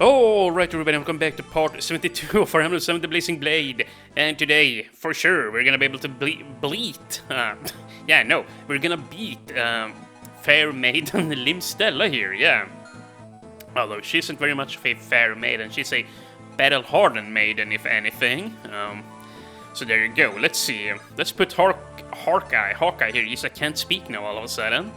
Alright everybody, welcome back to part 72 of our Emblem 7 the Blazing Blade. And today, for sure, we're gonna be able to we're gonna beat Fair Maiden Limstella here, yeah. Although she isn't very much of a fair maiden, she's a battle-hardened maiden, if anything. So there you go, let's see. Let's put Hawkeye here. Yes, I can't speak now all of a sudden.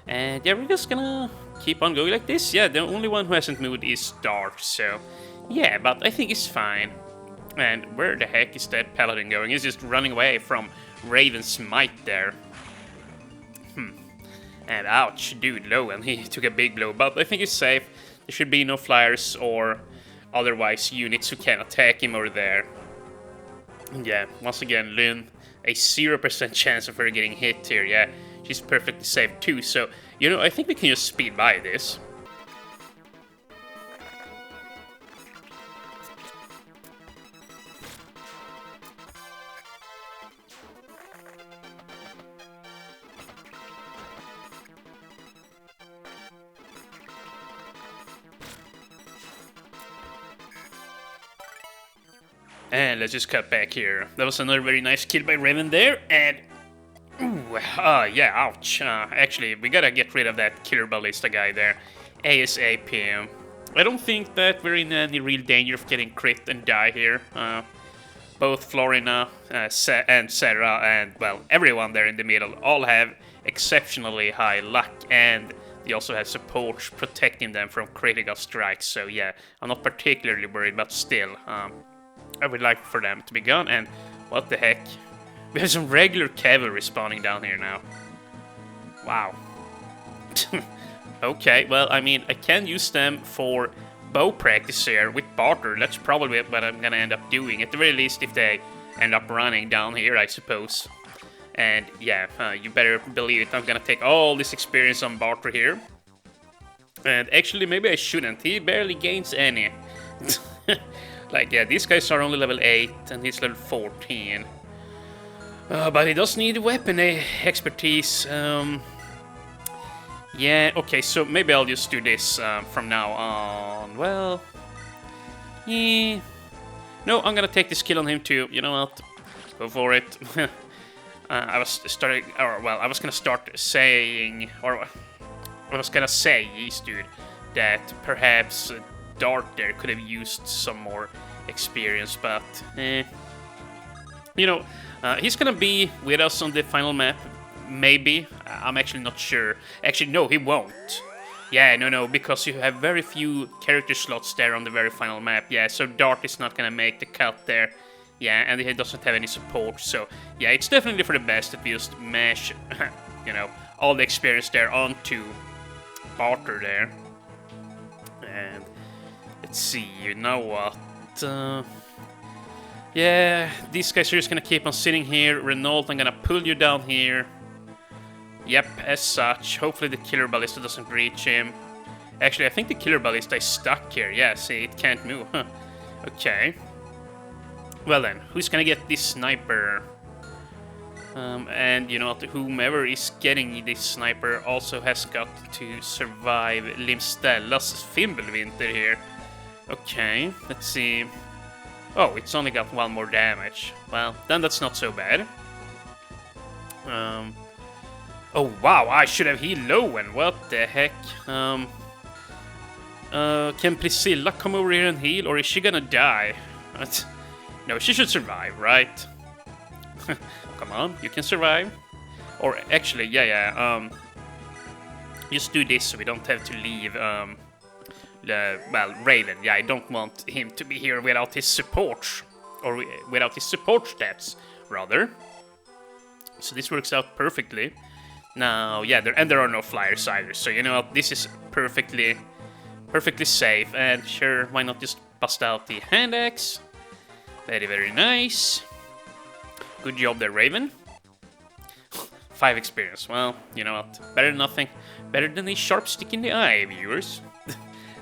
And yeah, we're just gonna keep on going like this. Yeah, the only one who hasn't moved is Dart, so yeah, but I think it's fine. And where the heck is that paladin going? He's just running away from Raven's might there. And ouch, dude, low, and he took a big blow, but I think he's safe. There should be no flyers or otherwise units who can attack him over there. Yeah, once again, Lynn, a 0% chance of her getting hit here, yeah. She's perfectly safe too, so, you know, I think we can just speed by this. And let's just cut back here. That was another very nice kill by Raven there, and yeah, ouch. Actually, we gotta get rid of that killer ballista guy there. ASAP. I don't think that we're in any real danger of getting crit and die here. Both Florina and Sarah and, well, everyone there in the middle all have exceptionally high luck, and they also have support protecting them from critical strikes. So yeah, I'm not particularly worried, but still, I would like for them to be gone. And what the heck? We have some regular cavalry spawning down here now. Wow. Okay, well, I mean, I can use them for bow practice here with Barter. That's probably what I'm gonna end up doing. At the very least, if they end up running down here, I suppose. And yeah, you better believe it. I'm gonna take all this experience on Barter here. And actually, maybe I shouldn't. He barely gains any. Like, yeah, these guys are only level 8 and he's level 14. But he does need weapon expertise. Yeah, okay, so maybe I'll just do this from now on. Well, yeah. No, I'm gonna take this kill on him too. You know what? Go for it. I was gonna start saying, or I was gonna say, yes, dude, that perhaps Dart there could have used some more experience, but you know, he's gonna be with us on the final map, maybe. I'm actually not sure. Actually, no, he won't. Yeah, no, because you have very few character slots there on the very final map. Yeah, so Dart is not gonna make the cut there. Yeah, and he doesn't have any support, so yeah, it's definitely for the best that we just mash, you know, all the experience there onto Barter there. And let's see, you know what? Yeah, these guys are just gonna keep on sitting here. Renault, I'm gonna pull you down here. Yep, as such. Hopefully the killer ballista doesn't reach him. Actually, I think the killer ballista is stuck here. Yeah, see, it can't move. Huh. Okay. Well then, who's gonna get this sniper? And you know what, whomever is getting this sniper also has got to survive Limstella's Fimbulwinter here. Okay, let's see. Oh, it's only got one more damage. Well, then that's not so bad. Oh wow, I should have healed Lowen. What the heck? Can Priscilla come over here and heal, or is she gonna die? No, she should survive, right? Come on, you can survive. Or actually, yeah. Just do this so we don't have to leave. Well, Raven, yeah, I don't want him to be here without his support. Or without his support stats, rather. So this works out perfectly. Now, yeah, there are no flyers either, so you know what, this is perfectly safe. And sure, why not just bust out the hand axe? Very, very nice. Good job there, Raven. 5 experience, well, you know what, better than nothing. Better than a sharp stick in the eye, viewers.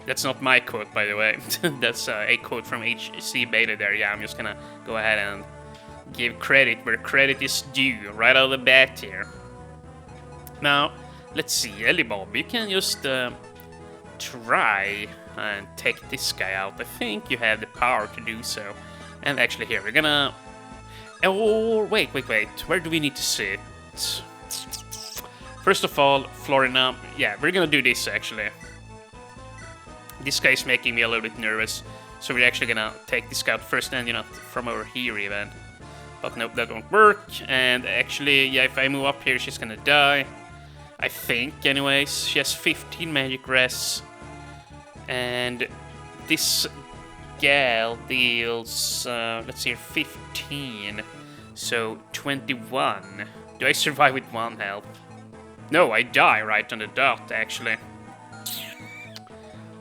That's not my quote, by the way. That's a quote from HC Beta there. Yeah, I'm just gonna go ahead and give credit where credit is due, right out of the bat here. Now, let's see, Ellie Bob, you can just try and take this guy out. I think you have the power to do so. And actually here, we're gonna... Oh, wait. Where do we need to sit? First of all, Florina... Yeah, we're gonna do this, actually. This guy is making me a little bit nervous. So we're actually gonna take this guy out first, and, you know, from over here, even. But nope, that won't work. And actually, yeah, if I move up here, she's gonna die. I think, anyways. She has 15 magic res. And this gal deals, let's see, 15. So, 21. Do I survive with 1 health? No, I die right on the dot, actually.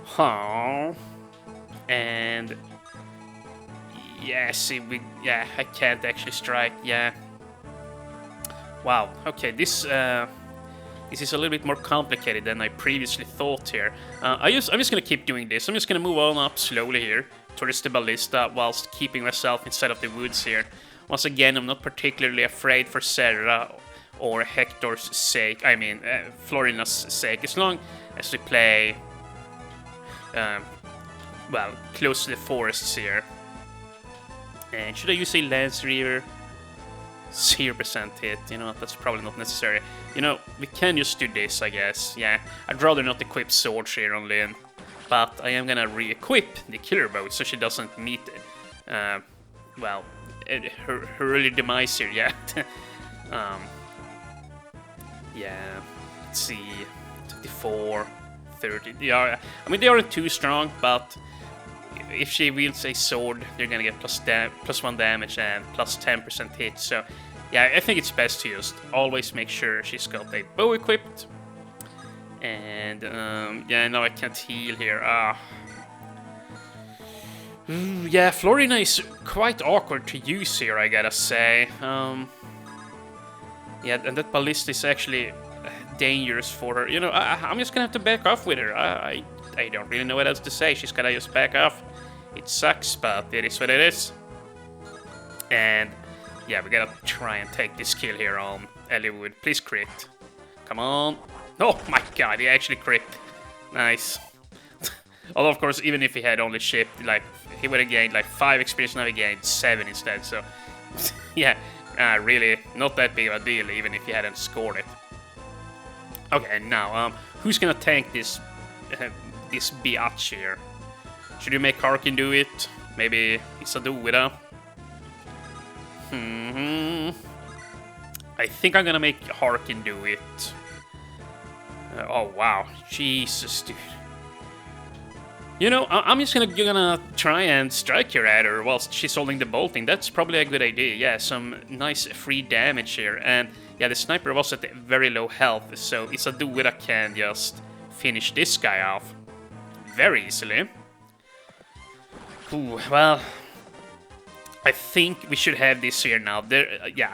Huh. And... yeah, see, I can't actually strike, yeah. Wow, okay, this is a little bit more complicated than I previously thought here. I'm just gonna keep doing this. I'm just gonna move on up slowly here towards the ballista whilst keeping myself inside of the woods here. Once again, I'm not particularly afraid for Sarah or Hector's sake. I mean, Florina's sake, as long as we play, well, close to the forests here. And should I use a Lancer here? 0% hit, you know, that's probably not necessary. You know, we can just do this, I guess. Yeah, I'd rather not equip swords here on Lynn. But I am gonna re-equip the killer bow so she doesn't meet, well, her early demise here yet. Yeah, let's see, 24, 30. I mean, they aren't too strong, but if she wields a sword, they're gonna get plus 1 damage and plus 10% hit. So, yeah, I think it's best to just always make sure she's got a bow equipped. And, yeah, no, I can't heal here. Yeah, Florina is quite awkward to use here, I gotta say. Yeah, and that ballista is actually dangerous for her. You know, I'm just gonna have to back off with her. I don't really know what else to say. She's gotta just back off. It sucks, but it is what it is. And, yeah, we gotta try and take this kill here on Eliwood. Please crit. Come on. Oh my god, he actually crit. Nice. Although, of course, even if he had only shipped, like, he would have gained, like, 5 experience, now he gained 7 instead, so... yeah, really, not that big of a deal, even if he hadn't scored it. Okay, now, who's gonna tank this, this biatch here? Should you make Harkin do it? Maybe Isadora? I think I'm gonna make Harkin do it. Oh, wow. Jesus, dude. You know, I'm just gonna try and strike her at her whilst she's holding the bolting. That's probably a good idea. Yeah, some nice free damage here. And yeah, the sniper was at very low health, so Isadora can just finish this guy off very easily. Ooh, well, I think we should have this here now. Yeah,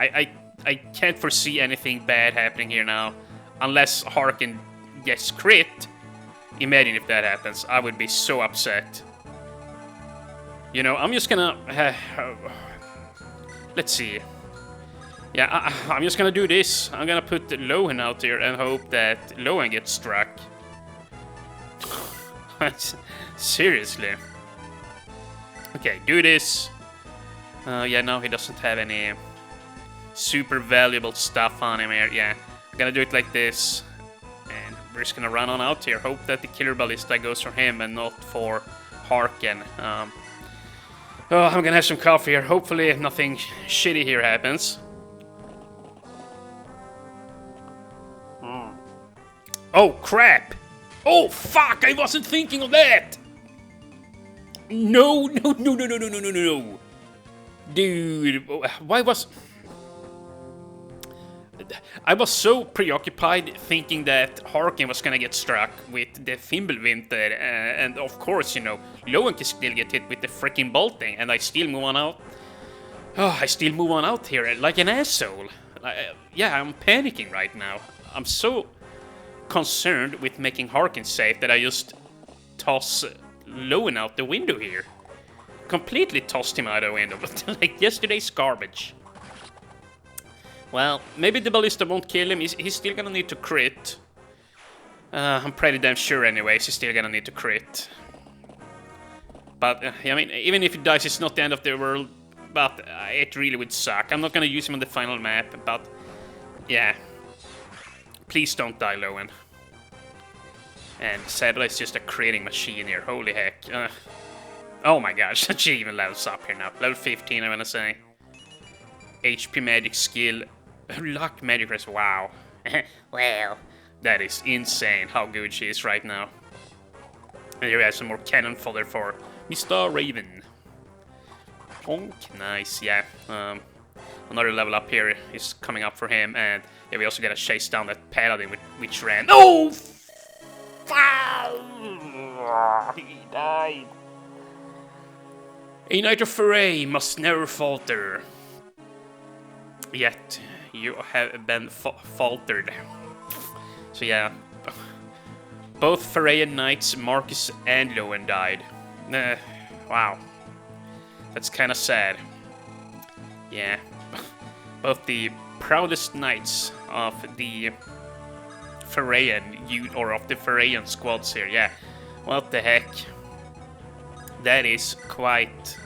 I can't foresee anything bad happening here now, unless Harkin gets crit. Imagine if that happens. I would be so upset. You know, I'm just gonna... let's see. Yeah, I'm just gonna do this. I'm gonna put Lohan out here and hope that Lohan gets struck. Seriously. Okay, do this. Yeah, no, he doesn't have any super valuable stuff on him here. Yeah, I'm gonna do it like this. And we're just gonna run on out here. Hope that the killer ballista goes for him and not for Harkin. Oh, I'm gonna have some coffee here. Hopefully nothing shitty here happens. Oh, crap! Oh, fuck! I wasn't thinking of that! No. Dude, why was... I was so preoccupied thinking that Harkin was gonna get struck with the Fimbulwinter, and of course, you know, Lohan can still get hit with the freaking bolting, and I still move on out. Oh, I still move on out here like an asshole. Yeah, I'm panicking right now. I'm so concerned with making Harkin safe that I just toss Lohan out the window here. Completely tossed him out the window, like yesterday's garbage. Well, maybe the ballista won't kill him. He's still gonna need to crit. I'm pretty damn sure anyways, he's still gonna need to crit. But, I mean, even if it dies, it's not the end of the world. But it really would suck. I'm not gonna use him on the final map, but... yeah. Please don't die, Lowen. And Sadler is just a creating machine here. Holy heck. Oh my gosh, she even levels up here now. Level 15, I wanna say. HP magic skill. Luck magic rest. Wow. Well, that is insane how good she is right now. And here we have some more cannon fodder for Mr. Raven. Honk. Nice, yeah. Another level up here is coming up for him, and yeah, we also gotta chase down that paladin which ran. Oh! He died. A knight of foray must never falter. Yet you have been faltered. So yeah, both Forayan knights, Marcus and Lowen, died. Wow, that's kind of sad. Yeah, both the proudest knights of the Forayan or of the Forayan squads here. Yeah, what the heck? That is quite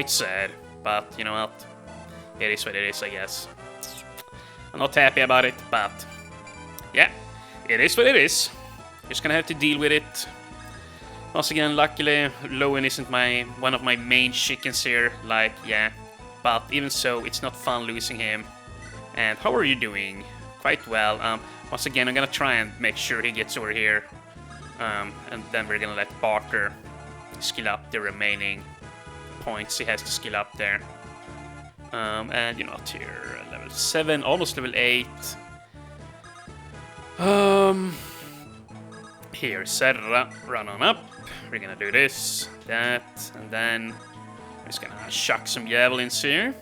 sad. But you know what? It is what it is, I guess. I'm not happy about it, but yeah, it is what it is. Just gonna have to deal with it. Once again, luckily, Lowen isn't one of my main chickens here. Like, yeah, but even so, it's not fun losing him. And how are you doing? Quite well. Once again, I'm gonna try and make sure he gets over here. And then we're gonna let Barker skill up the remaining points he has to skill up there. And you know what, here, level 7, almost level 8. Here, Serra, run on up. We're gonna do this, that, and then we're just gonna chuck some javelins here.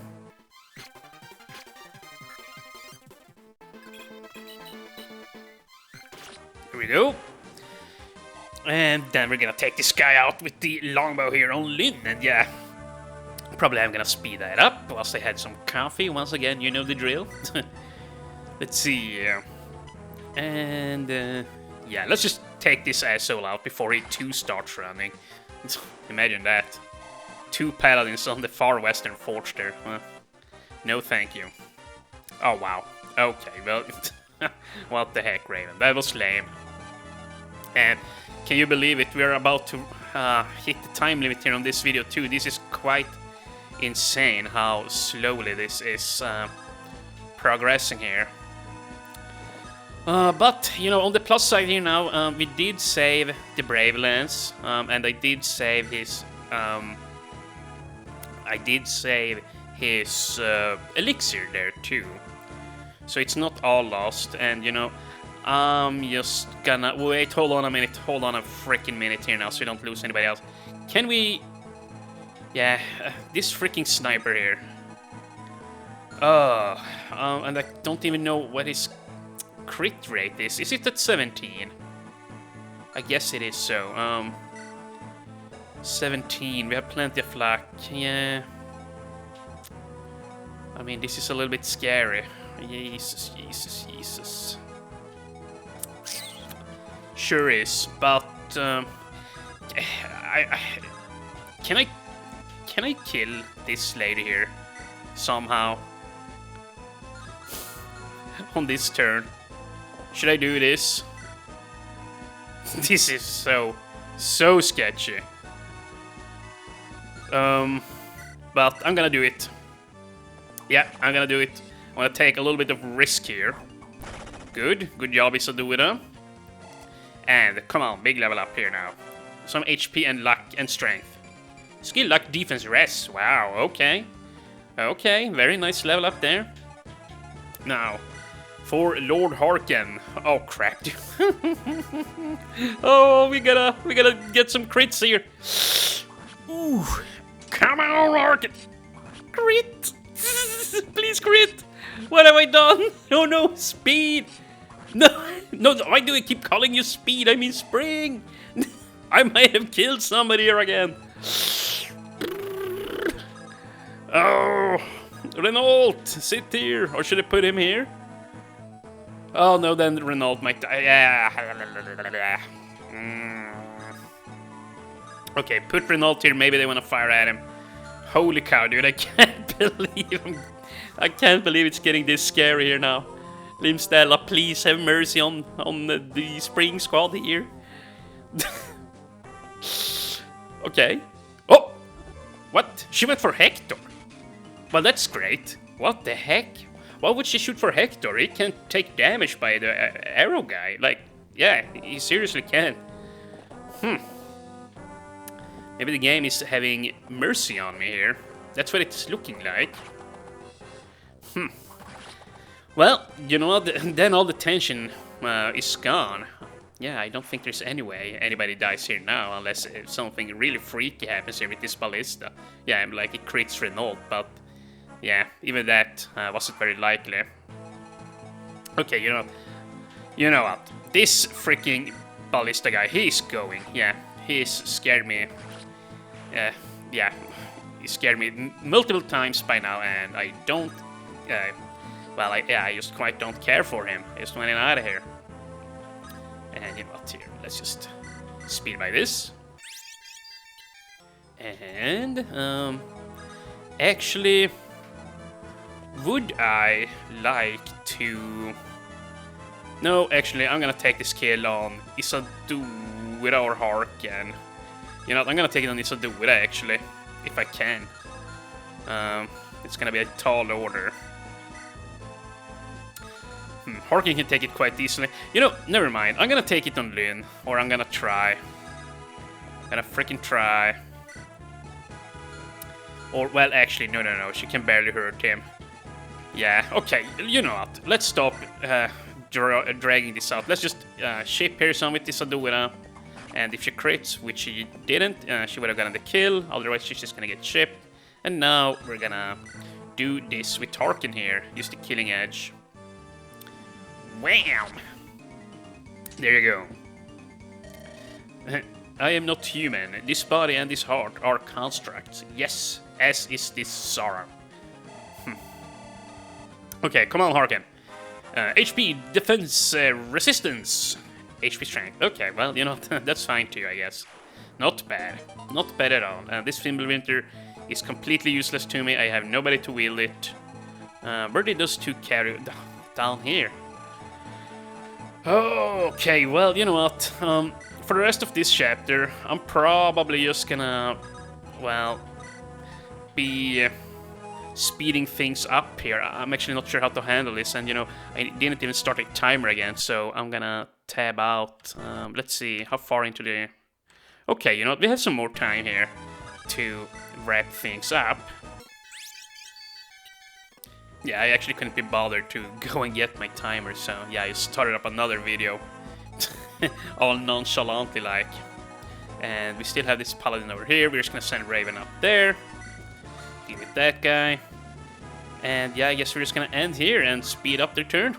Here we go. And then we're gonna take this guy out with the longbow here on Lynn, and yeah. Probably I'm gonna speed that up whilst I had some coffee. Once again, you know the drill. Let's see. And yeah, let's just take this asshole out before he too starts running. Imagine that. 2 paladins on the far western forge there. No thank you. Oh wow. Okay, well, what the heck, Raven? That was lame. And can you believe it? We're about to hit the time limit here on this video too. This is quite insane how slowly this is progressing here. But, you know, on the plus side here now, we did save the Brave Lance, and I did save his elixir there too. So it's not all lost, and you know, I'm just gonna wait. Hold on a freaking minute here now, so we don't lose anybody else. Can we? Yeah, this freaking sniper here. And I don't even know what his crit rate is. Is it at 17? I guess it is so. 17. We have plenty of flak. Yeah. I mean, this is a little bit scary. Jesus. Sure is, but can I kill this lady here somehow on this turn? Should I do this? This is so sketchy. But I'm gonna do it. Yeah, I'm gonna do it. I'm gonna take a little bit of risk here. Good job, Isaduida. And come on, big level up here now. Some HP and luck and strength. Skill, luck, defense, rest. Wow, okay. Okay, very nice level up there. Now, for Lord Harken. Oh crap. Oh, we gotta get some crits here. Ooh, come on, Harken. Crit. Please crit. What have I done? Oh no, speed. No, why do I keep calling you speed? I mean spring. I might have killed somebody here again. Oh, Renault, sit here. Or should I put him here? Oh no, then Renault might die. Yeah. Okay, put Renault here. Maybe they want to fire at him. Holy cow, dude! I can't believe I can't believe it's getting this scary here now. Limstella, please have mercy on the spring squad here. Okay. Oh! What? She went for Hector? Well, that's great. What the heck? Why would she shoot for Hector? He can't take damage by the arrow guy. Like, yeah, he seriously can't. Maybe the game is having mercy on me here. That's what it's looking like. Well, you know what? Then all the tension is gone. Yeah, I don't think there's any way anybody dies here now, unless something really freaky happens here with this ballista. Yeah, like it crits Renault, but yeah, even that wasn't very likely. Okay, you know what? This freaking ballista guy, he's going. Yeah, he's scared me. Yeah, he scared me multiple times by now, and I don't. Well, I just quite don't care for him. I just want him out of here. And you know what? Here, let's just speed by this. And actually, would I like to? No, actually, I'm gonna take this kill on Isadora or Harken. You know, I'm gonna take it on Isadora actually, if I can. It's gonna be a tall order. Harken can take it quite easily. You know, never mind. I'm gonna take it on Lynn, or I'm gonna try. I'm gonna freaking try. Or, well, actually, no. She can barely hurt him. Yeah, okay. You know what? Let's stop dragging this out. Let's just ship here some with Isadora. And if she crits, which she didn't, she would have gotten the kill. Otherwise, she's just gonna get shipped. And now we're gonna do this with Harken here. Use the killing edge. Wham! There you go. I am not human. This body and this heart are constructs. Yes, as is this sorrow. Okay, come on, Harken. HP, defense, resistance. HP strength. Okay, well, you know, that's fine too, I guess. Not bad. Not bad at all. This Fimbulwinter is completely useless to me. I have nobody to wield it. Where did those two carry? Down here. Okay, well, you know what? For the rest of this chapter, I'm probably just gonna, well, be speeding things up here. I'm actually not sure how to handle this, and you know, I didn't even start a timer again, so I'm gonna tab out. Let's see, how far into the... Okay, you know what? We have some more time here to wrap things up. Yeah, I actually couldn't be bothered to go and get my timer, so yeah, I started up another video. All nonchalantly like. And we still have this paladin over here. We're just gonna send Raven up there. Deal with that guy. And yeah, I guess we're just gonna end here and speed up their turn.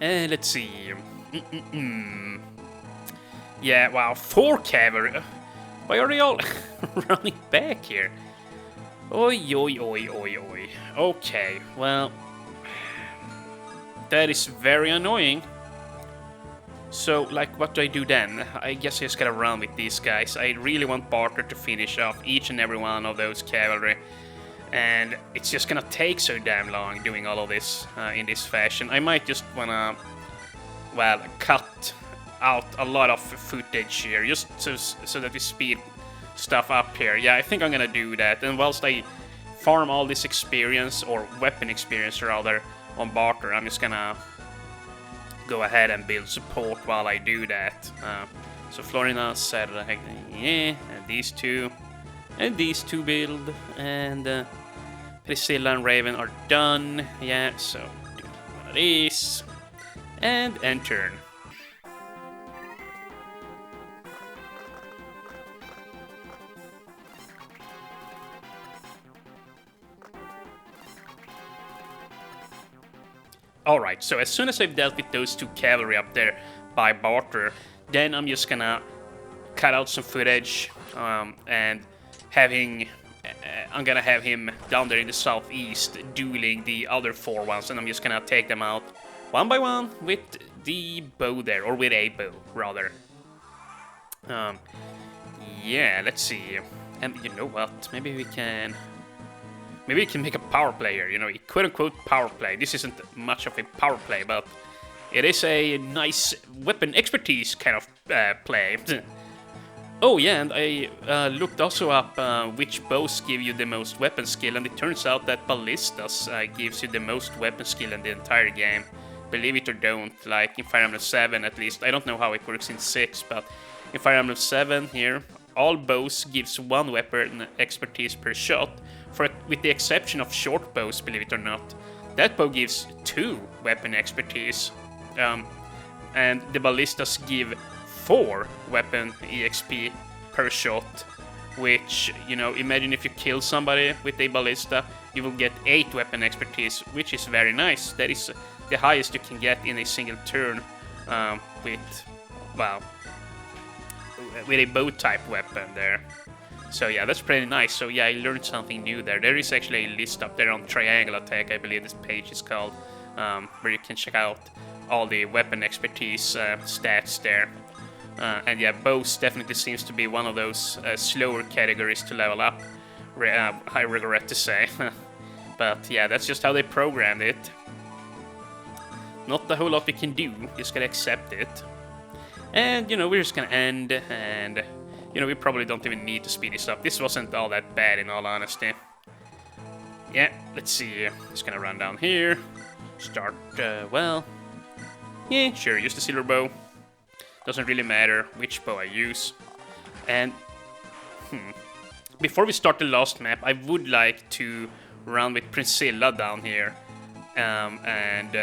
And let's see. Yeah, wow, 4 cavalry. Why are they all running back here? Oi. Okay, well, that is very annoying. So, like, what do I do then? I guess I just gotta run with these guys. I really want Barter to finish off each and every one of those cavalry. And it's just gonna take so damn long doing all of this in this fashion. I might just wanna, well, cut out a lot of footage here, just so that we speed stuff up here. Yeah, I think I'm gonna do that. And whilst I farm all this experience, or weapon experience rather, on Barter, I'm just gonna go ahead and build support while I do that. So Florina, Saturday, yeah, and these two build, and Priscilla and Raven are done. Yeah, so do one of these, and end turn. Alright, so as soon as I've dealt with those 2 cavalry up there by Barter, then I'm just gonna cut out some footage and having I'm gonna have him down there in the southeast dueling the other 4 ones, and I'm just gonna take them out one by one with the bow there, or with a bow, rather. Yeah, let's see. And you know what? Maybe we can make a power play here, you know, a quote-unquote power play. This isn't much of a power play, but it is a nice weapon expertise kind of play. Oh yeah, and I looked also up which bows give you the most weapon skill, and it turns out that ballistas gives you the most weapon skill in the entire game. Believe it or don't, like in Fire Emblem 7 at least. I don't know how it works in 6, but in Fire Emblem 7 here, all bows gives 1 weapon expertise per shot, with the exception of short bows, believe it or not. That bow gives 2 weapon expertise, and the ballistas give 4 weapon EXP per shot, which, you know, imagine if you kill somebody with a ballista, you will get 8 weapon expertise, which is very nice. That is the highest you can get in a single turn with a bow type weapon there. So yeah, that's pretty nice. So yeah, I learned something new there. There is actually a list up there on Triangle Attack, I believe this page is called, where you can check out all the weapon expertise stats there. And yeah, bows definitely seems to be one of those slower categories to level up, I regret to say. But yeah, that's just how they programmed it. Not a whole lot we can do, just gotta accept it. And, you know, we're just gonna end, and, you know, we probably don't even need to speed this up. This wasn't all that bad, in all honesty. Yeah, let's see. Just gonna run down here. Start, well... yeah, sure, use the silver bow. Doesn't really matter which bow I use. And, before we start the last map, I would like to run with Priscilla down here. And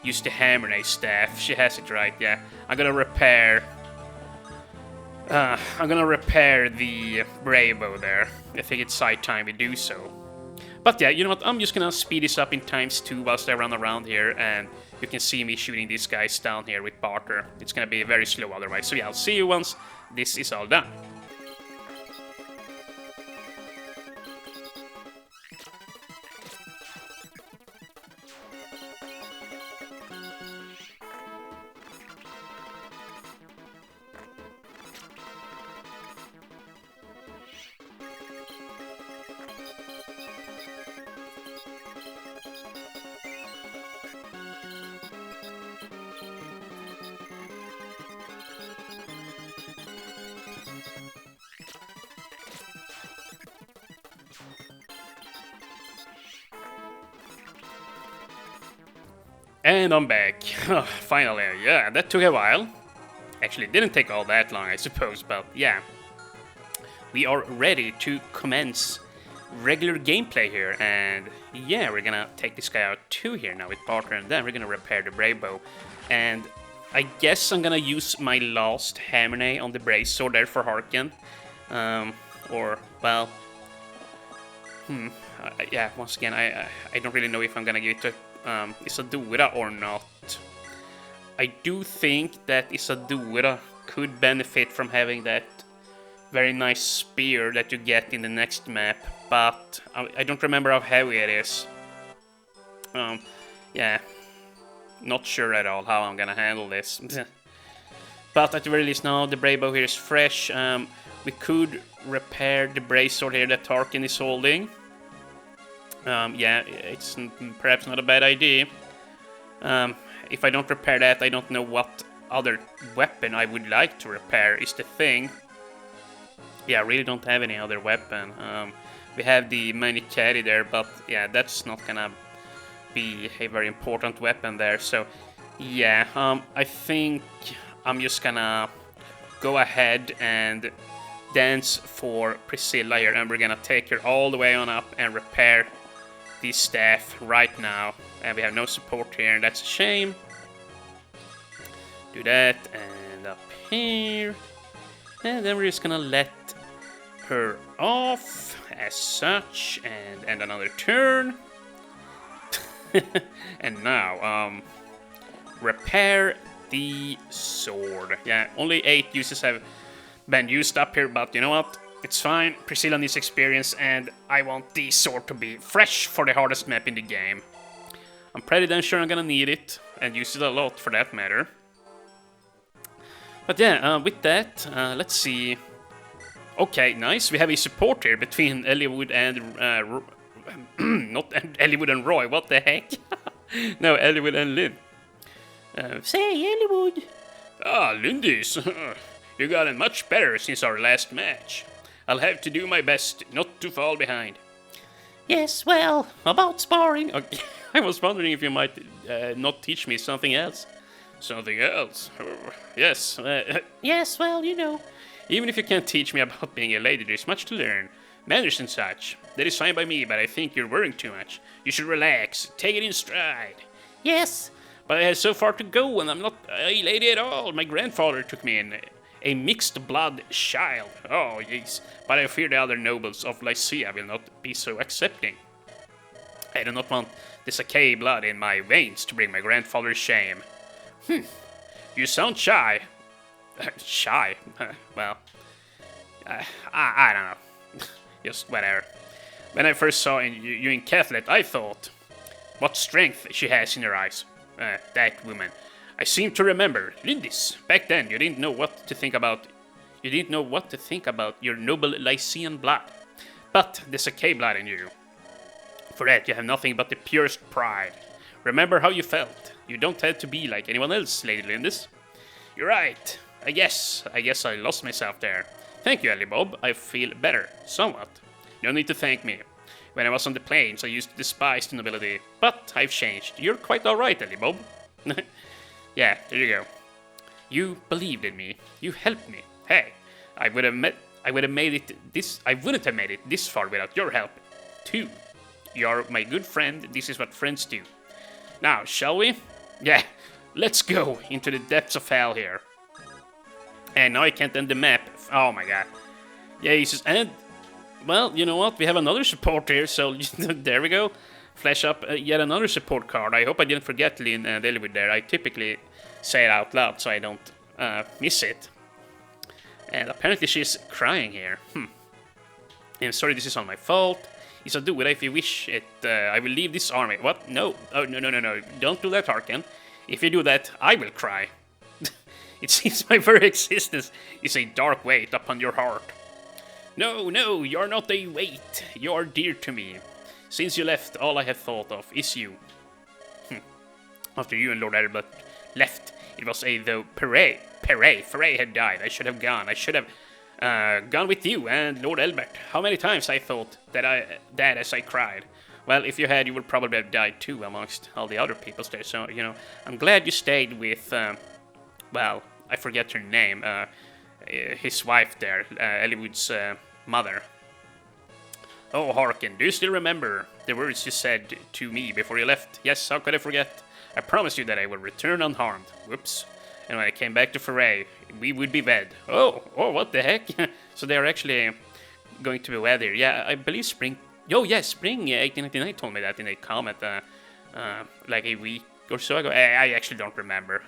use the Hammer staff. She has it right, yeah. I'm gonna repair the Brave bow there. I think it's high time we do so. But yeah, you know what, I'm just gonna speed this up in ×2 whilst I run around here, and you can see me shooting these guys down here with Barter. It's gonna be very slow otherwise. So yeah, I'll see you once this is all done. And I'm back. Finally, yeah, that took a while. Actually, it didn't take all that long, I suppose, but yeah. We are ready to commence regular gameplay here, and yeah, we're gonna take this guy out too here now with Barter, and then we're gonna repair the Brave Bow. And I guess I'm gonna use my last Hammer on the Brave Sword there for Harken. Or, well... yeah, once again, I don't really know if I'm gonna give it to Isadora or not. I do think that Isadora could benefit from having that very nice spear that you get in the next map, but I don't remember how heavy it is. Yeah, not sure at all how I'm gonna handle this. But at the very least now, the Brave Bow here is fresh. We could repair the Brave Sword here that Tarkin is holding. Yeah, it's perhaps not a bad idea. If I don't repair that, I don't know what other weapon I would like to repair, is the thing. Yeah, I really don't have any other weapon. We have the Manicari there, but yeah, that's not gonna be a very important weapon there. So yeah, I think I'm just gonna go ahead and dance for Priscilla here, and we're gonna take her all the way on up and repair the staff right now. And we have no support here, and that's a shame. Do that, and up here. And then we're just gonna let her off as such, and end another turn. And now, repair the sword. Yeah, only 8 uses have been used up here, but you know what? It's fine, Priscilla needs experience, and I want the sword to be fresh for the hardest map in the game. I'm pretty damn sure I'm gonna need it, and use it a lot for that matter. But yeah, with that, let's see. Okay, nice. We have a support here between Eliwood and... not Eliwood and Roy, what the heck? No, Eliwood and Lynn. Say, Eliwood. Ah, Lindis. You gotten much better since our last match. I'll have to do my best not to fall behind. Yes, well, about sparring. Okay. I was wondering if you might not teach me something else. Something else? Yes. Yes, well, you know. Even if you can't teach me about being a lady, there's much to learn. Manners and such. That is fine by me, but I think you're worrying too much. You should relax. Take it in stride. Yes, but I have so far to go, and I'm not a lady at all. My grandfather took me in. A mixed blood child. Oh, jeez. But I fear the other nobles of Lycia will not be so accepting. I do not want the Sakai blood in my veins to bring my grandfather shame. You sound shy. Shy? Well, I don't know. Just whatever. When I first saw you in Catholic, I thought, what strength she has in her eyes. That woman. I seem to remember, Lindis. Back then, you didn't know what to think about. You didn't know what to think about your noble Lycian blood. But there's a K blood in you. For that, you have nothing but the purest pride. Remember how you felt. You don't have to be like anyone else, Lady Lindis. You're right. I guess I lost myself there. Thank you, Ellie Bob. I feel better, somewhat. No need to thank me. When I was on the plains, I used to despise the nobility, but I've changed. You're quite alright, Ellie Bob. Yeah, there you go. You believed in me. You helped me. Hey, I wouldn't have made it this far without your help, too. You're my good friend. This is what friends do. Now, shall we? Yeah, let's go into the depths of hell here. And now I can't end the map. Oh my god. Jesus, and well, you know what? We have another support here, so there we go. Flash up yet another support card. I hope I didn't forget Lynn and Eliwood there. I typically say it out loud so I don't miss it. And apparently she's crying here. I'm sorry, this is all my fault. Isa, do it if you wish it. I will leave this army. What? No. Oh, no. Don't do that, Harken. If you do that, I will cry. It seems my very existence is a dark weight upon your heart. No, you're not a weight. You're dear to me. Since you left, all I have thought of is you. After you and Lord Albert left, it was as though Pere had died. I should have gone. I should have gone with you and Lord Albert. How many times I thought that as I cried. Well, if you had, you would probably have died too amongst all the other people there. So, you know, I'm glad you stayed with, well, I forget her name, his wife there, Eliwood's mother. Oh, Harkin, do you still remember the words you said to me before you left? Yes, how could I forget? I promised you that I would return unharmed. Whoops. And when I came back to Foray, we would be wed. Oh, what the heck? So they are actually going to be wed here. Yeah, I believe Spring... Oh, yeah, Spring 1899 told me that in a comment like a week or so ago. I actually don't remember.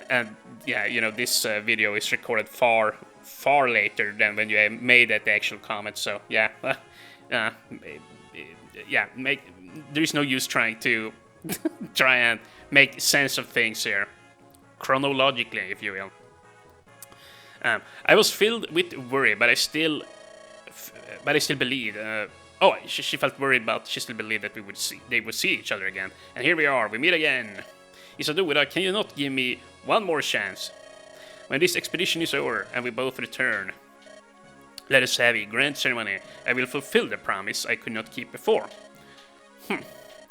And yeah, you know, this video is recorded far later than when you made that actual comment. So yeah, there is no use trying to try and make sense of things here, chronologically, if you will. I was filled with worry, but I still believed. She felt worried, but she still believed that they would see each other again. And here we are, we meet again. Isadora, can you not give me one more chance? When this expedition is over and we both return, let us have a grand ceremony. I will fulfill the promise I could not keep before.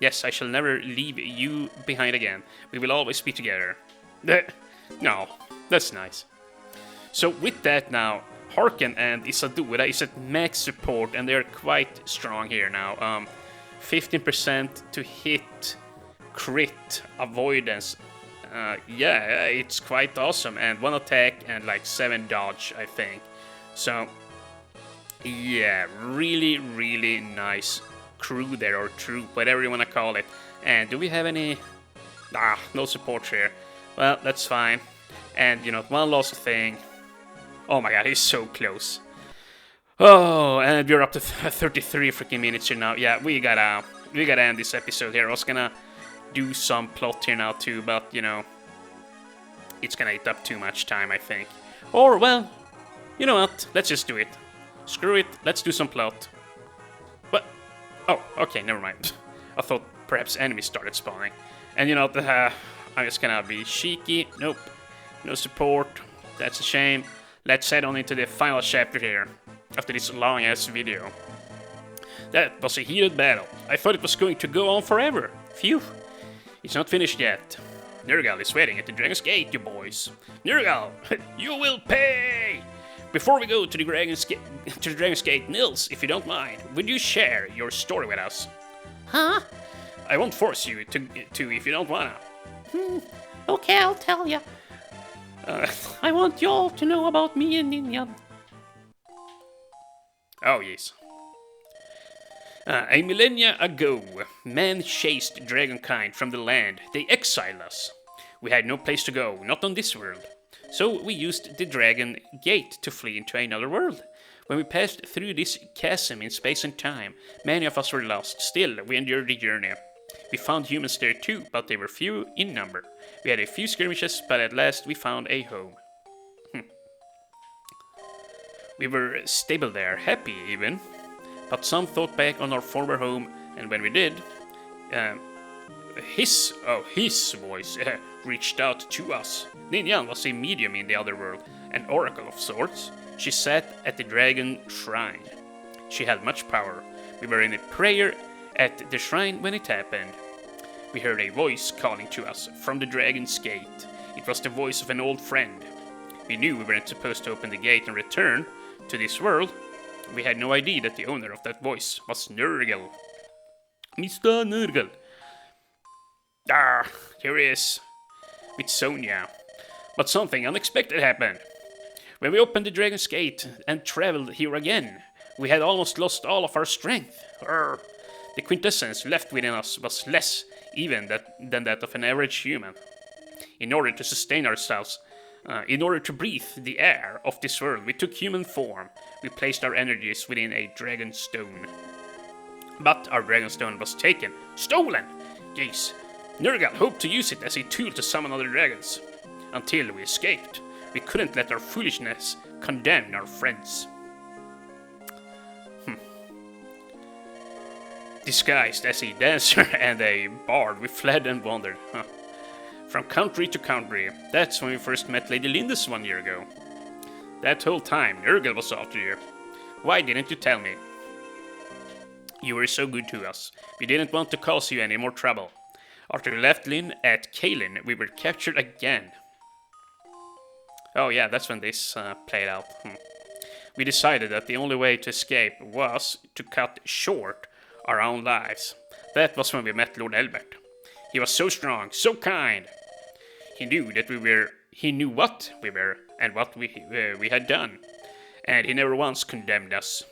Yes, I shall never leave you behind again. We will always be together. No, that's nice. So with that now, Harken and Isadora is at max support and they're quite strong here now. 15% to hit, crit, avoidance. Yeah, it's quite awesome. And 1 attack and like 7 dodge, I think. So, yeah, really, really nice crew there, or troop, whatever you want to call it. And do we have any... no support here. Well, that's fine. And, you know, one last thing. Oh my god, he's so close. Oh, and we're up to 33 freaking minutes here now. Yeah, we gotta end this episode here. I was gonna do some plot here now too, but you know, it's gonna eat up too much time, I think. Or, well, you know what? Let's just do it. Screw it, let's do some plot. What? Oh, okay, never mind. I thought perhaps enemies started spawning. And you know, I'm just gonna be cheeky. Nope, no support. That's a shame. Let's head on into the final chapter here, after this long-ass video. That was a heated battle. I thought it was going to go on forever. Phew. It's not finished yet. Nurgle is waiting at the Dragon's Gate, you boys. Nurgle, you will pay! Before we go to the Dragon's Gate, Nils, if you don't mind, would you share your story with us? Huh? I won't force you to if you don't wanna. Okay, I'll tell ya. I want y'all to know about me and Ninja. Oh, yes. A millennia ago, man chased dragonkind from the land. They exiled us. We had no place to go, not on this world. So we used the Dragon Gate to flee into another world. When we passed through this chasm in space and time, many of us were lost. Still, we endured the journey. We found humans there too, but they were few in number. We had a few skirmishes, but at last we found a home. We were stable there, happy even. But some thought back on our former home, and when we did, his voice reached out to us. Ninjan was a medium in the other world, an oracle of sorts. She sat at the dragon shrine. She had much power. We were in a prayer at the shrine when it happened. We heard a voice calling to us from the Dragon's Gate. It was the voice of an old friend. We knew we weren't supposed to open the gate and return to this world. We had no idea that the owner of that voice was Nurgle. Mr. Nurgle. Here he is, with Sonia. But something unexpected happened. When we opened the Dragon's Gate and traveled here again, we had almost lost all of our strength. The quintessence left within us was less even than that of an average human. In order to sustain ourselves, in order to breathe the air of this world, we took human form. We placed our energies within a dragon stone. But our dragon stone was taken, stolen! Jeez. Nurgle hoped to use it as a tool to summon other dragons. Until we escaped, we couldn't let our foolishness condemn our friends. Disguised as a dancer and a bard, we fled and wandered. From country to country. That's when we first met Lady Lindis 1 year ago. That whole time, Nurgle was after you. Why didn't you tell me? You were so good to us. We didn't want to cause you any more trouble. After we left Lynn at Kaelin, we were captured again. Oh yeah, that's when this played out. We decided that the only way to escape was to cut short our own lives. That was when we met Lord Elbert. He was so strong, so kind. He knew what we were and what we had done, and he never once condemned us.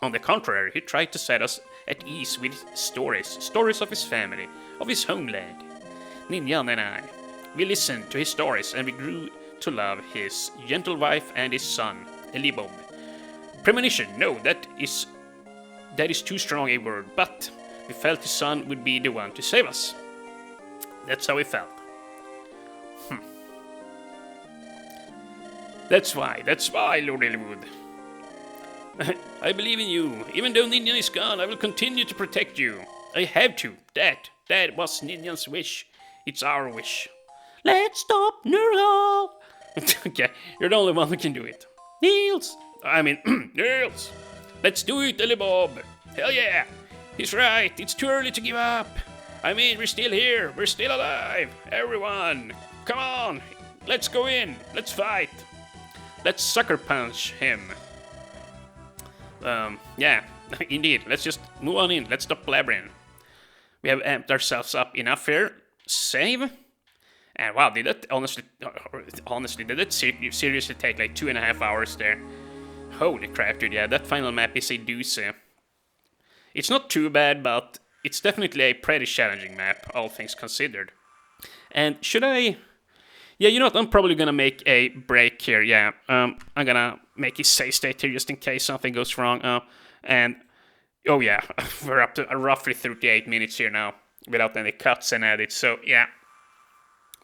On the contrary, he tried to set us at ease with stories of his family, of his homeland. Ninjan and I, we listened to his stories and we grew to love his gentle wife and his son, Eliwood. Premonition, no, that is too strong a word, but we felt his son would be the one to save us. That's how we felt. That's why, Lord Eliwood. I believe in you. Even though Ninjan is gone, I will continue to protect you. I have to. That was Ninjan's wish. It's our wish. Let's stop Nurgle! Okay, you're the only one who can do it. Niels! Niels! Let's do it, Eliwood! Hell yeah! He's right, it's too early to give up. We're still here, we're still alive. Everyone, come on! Let's go in, let's fight. Let's sucker punch him. Yeah, indeed, let's just move on in, let's stop blabbering. We have amped ourselves up enough here. Save. And wow, did that honestly, did that seriously take like 2.5 hours there? Holy crap, dude, yeah, that final map is a doozy. It's not too bad, but it's definitely a pretty challenging map, all things considered. And should I Yeah, you know what? I'm probably gonna make a break here. Yeah, I'm gonna make a save state here just in case something goes wrong. And oh yeah, we're up to roughly 38 minutes here now without any cuts and edits. So yeah,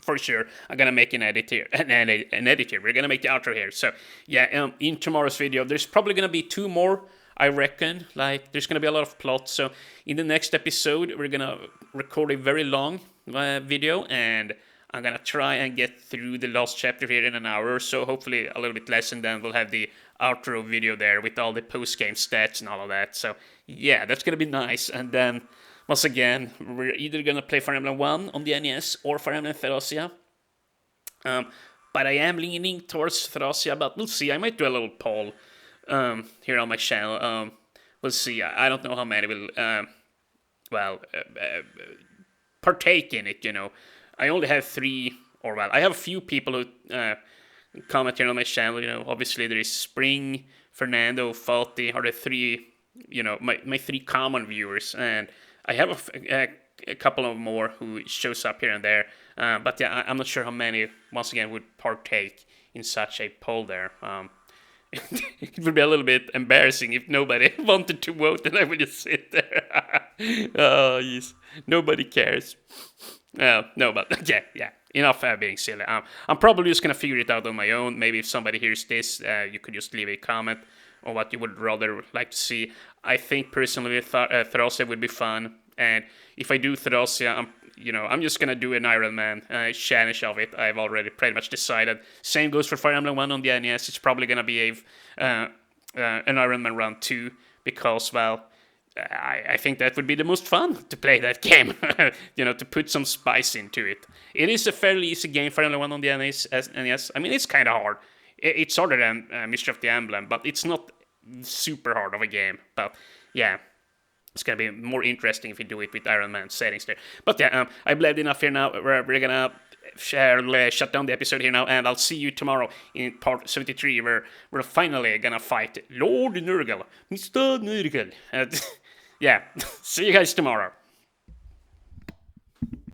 for sure, I'm gonna make an edit here. An edit here. We're gonna make the outro here. So yeah, in tomorrow's video, there's probably gonna be 2 more. I reckon. Like, there's gonna be a lot of plot. So in the next episode, we're gonna record a very long video, and I'm gonna try and get through the last chapter here in an hour or so. Hopefully a little bit less, and then we'll have the outro video there with all the post-game stats and all of that. So yeah, that's gonna be nice. And then once again, we're either gonna play Fire Emblem 1 on the NES or Fire Emblem Therasia. But I am leaning towards Therasia, but we'll see. I might do a little poll here on my channel. We'll see. I don't know how many will partake in it. I only have 3, or I have a few people who comment here on my channel. Obviously there is Spring, Fernando, Fati are the 3. My 3 common viewers, and I have a couple of more who shows up here and there. But yeah, I'm not sure how many once again would partake in such a poll there. It would be a little bit embarrassing if nobody wanted to vote and I would just sit there. Oh, yes. Nobody cares. No, but yeah. Enough being silly. I'm probably just going to figure it out on my own. Maybe if somebody hears this, you could just leave a comment on what you would rather like to see. I think personally Therasia would be fun. And if I do Therasia, I'm just gonna do an Ironman challenge of it. I've already pretty much decided. Same goes for Fire Emblem 1 on the NES. It's probably gonna be an Ironman-run 2 because, I think that would be the most fun to play that game. To put some spice into it. It is a fairly easy game, Fire Emblem 1 on the NES. I mean, it's kind of hard. It's harder than Mystery of the Emblem, but it's not super hard of a game. But yeah. It's going to be more interesting if you do it with Iron Man settings there. But yeah, I blabbed enough here now. We're going to shut down the episode here now, and I'll see you tomorrow in part 73, where we're finally going to fight Lord Nurgle. Mr. Nurgle. Yeah, see you guys tomorrow.